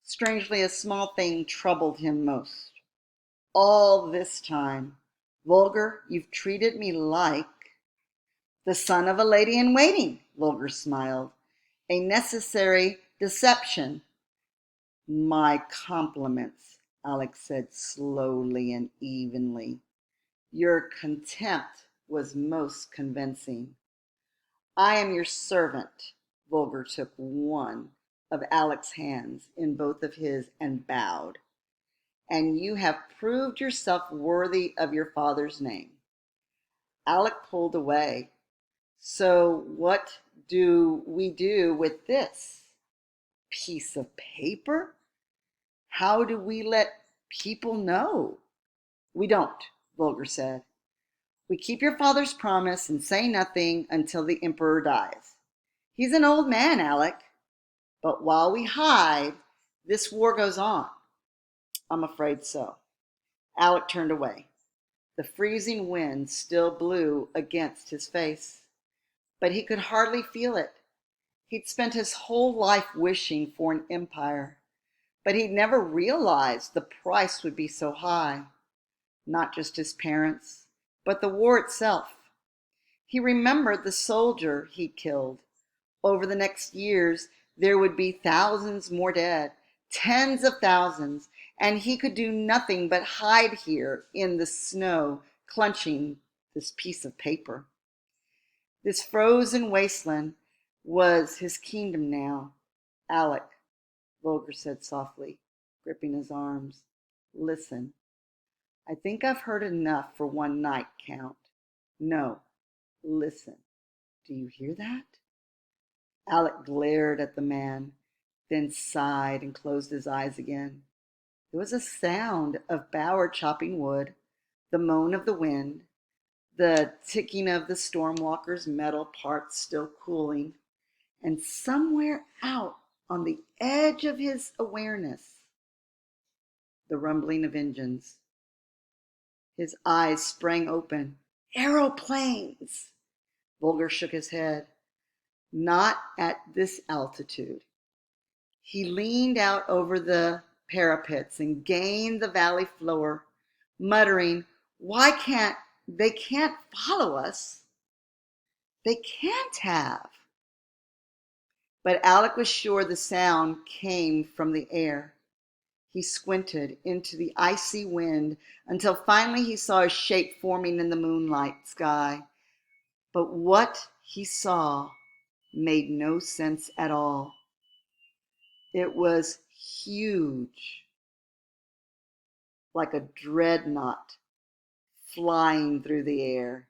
Strangely, a small thing troubled him most. All this time, Vulgar, you've treated me like the son of a lady in waiting, Vulgar smiled. A necessary deception. My compliments, Alex said slowly and evenly. Your contempt was most convincing. I am your servant. Vulgar took one of Alex's hands in both of his and bowed. And you have proved yourself worthy of your father's name. Alec pulled away. So what do we do with this piece of paper? How do we let people know? We don't, Vulgar said. We keep your father's promise and say nothing until the emperor dies. He's an old man, Alec. But while we hide, this war goes on. I'm afraid so. Alec turned away. The freezing wind still blew against his face, but he could hardly feel it. He'd spent his whole life wishing for an empire, but he'd never realized the price would be so high. Not just his parents, but the war itself. He remembered the soldier he'd killed. Over the next years, there would be thousands more dead, tens of thousands, and he could do nothing but hide here in the snow, clutching this piece of paper. This frozen wasteland was his kingdom now. Alec, Vulgar said softly, gripping his arms. Listen, I think I've heard enough for one night, Count. No, listen. Do you hear that? Alec glared at the man, then sighed and closed his eyes again. There was a sound of Bauer chopping wood, the moan of the wind, the ticking of the stormwalker's metal parts still cooling, and somewhere out on the edge of his awareness, the rumbling of engines. His eyes sprang open. Aeroplanes! Vulgar shook his head. Not at this altitude. He leaned out over the parapets and gained the valley floor, muttering, they can't follow us. They can't have. But Alec was sure the sound came from the air. He squinted into the icy wind until finally he saw a shape forming in the moonlight sky. But what he saw made no sense at all. It was huge, like a dreadnought flying through the air.